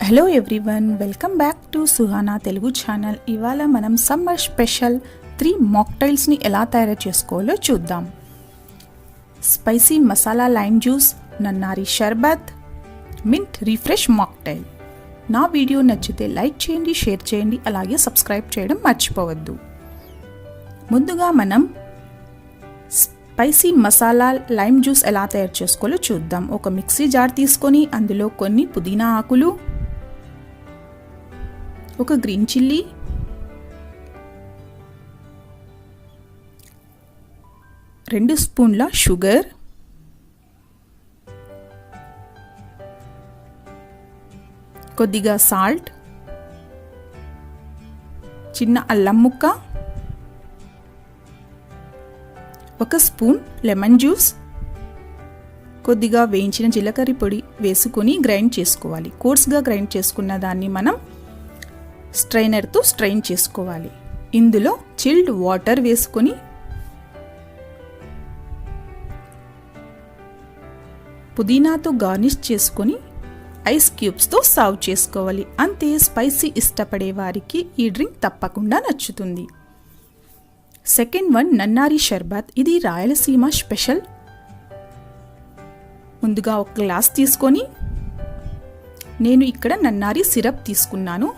Hello everyone, welcome back to Suhana Telugu channel. ఇవాళ మనం summer special 3 మాక్టైల్స్ని ఎలా తయారు చేసుకోవాలో చూద్దాం. స్పైసీ మసాలా లైమ్ జ్యూస్, నన్నారి షర్బత్, మింట్ రిఫ్రెష్ మాక్టైల్. నా వీడియో నచ్చితే లైక్ చేయండి, షేర్ చేయండి, అలాగే సబ్స్క్రైబ్ చేయడం మర్చిపోవద్దు. ముందుగా మనం స్పైసీ మసాలా లైమ్ జ్యూస్ ఎలా తయారు చేసుకోవాలో చూద్దాం. ఒక మిక్సీ జార్ తీసుకొని అందులో కొన్ని పుదీనా ఆకులు, ఒక గ్రీన్ చిల్లీ, రెండు స్పూన్ల షుగర్, కొద్దిగా సాల్ట్, చిన్న అల్లం ముక్క, ఒక స్పూన్ లెమన్ జ్యూస్, కొద్దిగా వేయించిన జీలకర్ర పొడి వేసుకొని గ్రైండ్ చేసుకోవాలి. కోర్స్గా గ్రైండ్ చేసుకున్న దాన్ని మనం స్ట్రైనర్తో స్ట్రైన్ చేసుకోవాలి. ఇందులో చిల్డ్ వాటర్ వేసుకొని పుదీనాతో గార్నిష్ చేసుకొని ఐస్ క్యూబ్స్తో సర్వ్ చేసుకోవాలి. అంతే, స్పైసీ ఇష్టపడే వారికి ఈ డ్రింక్ తప్పకుండా నచ్చుతుంది. సెకండ్ వన్ నన్నారి షర్బత్. ఇది రాయలసీమ స్పెషల్. ముందుగా ఒక గ్లాస్ తీసుకొని నేను ఇక్కడ నన్నారి సిరప్ తీసుకున్నాను.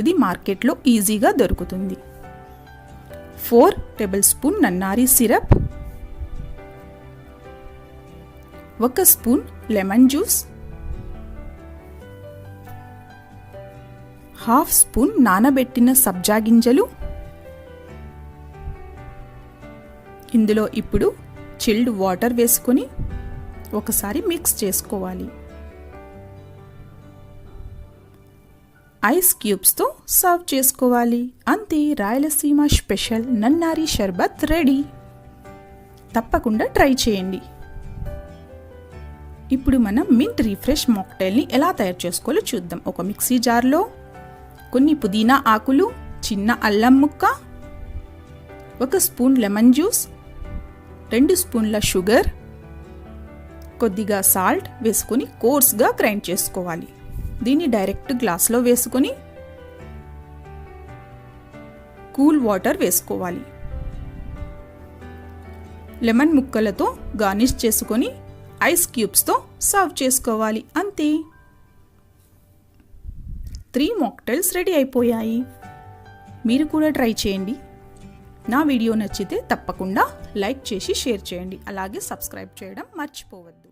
ఇది మార్కెట్లో ఈజీగా దొరుకుతుంది. 4 tablespoon nannari syrup, 1 spoon lemon juice, 1/2 spoon నానబెట్టిన సబ్జా గింజలు. ఇందులో ఇప్పుడు చిల్డ్ వాటర్ వేసుకొని ఒకసారి మిక్స్ చేసుకోవాలి. ఐస్ క్యూబ్స్తో సర్వ్ చేసుకోవాలి. అంతే, రాయలసీమ స్పెషల్ నన్నారి షర్బత్ రెడీ. తప్పకుండా ట్రై చేయండి. ఇప్పుడు మనం మింట్ రిఫ్రెష్ మాక్టైల్ని ఎలా తయారు చేసుకోవాలో చూద్దాం. ఒక మిక్సీ జార్లో కొన్ని పుదీనా ఆకులు, చిన్న అల్లం ముక్క, 1 స్పూన్ లెమన్ జ్యూస్, 2 స్పూన్ల షుగర్, కొద్దిగా సాల్ట్ వేసుకొని కోర్స్గా గ్రైండ్ చేసుకోవాలి. దీన్ని డైరెక్ట్ గ్లాస్లో వేసుకొని కూల్ వాటర్ వేసుకోవాలి. లెమన్ ముక్కలతో గార్నిష్ చేసుకొని ఐస్ క్యూబ్స్తో సర్వ్ చేసుకోవాలి. అంతే, 3 మాక్టైల్స్ రెడీ అయిపోయాయి. మీరు కూడా ట్రై చేయండి. నా వీడియో నచ్చితే తప్పకుండా లైక్ చేసి షేర్ చేయండి, అలాగే సబ్స్క్రైబ్ చేయడం మర్చిపోవద్దు.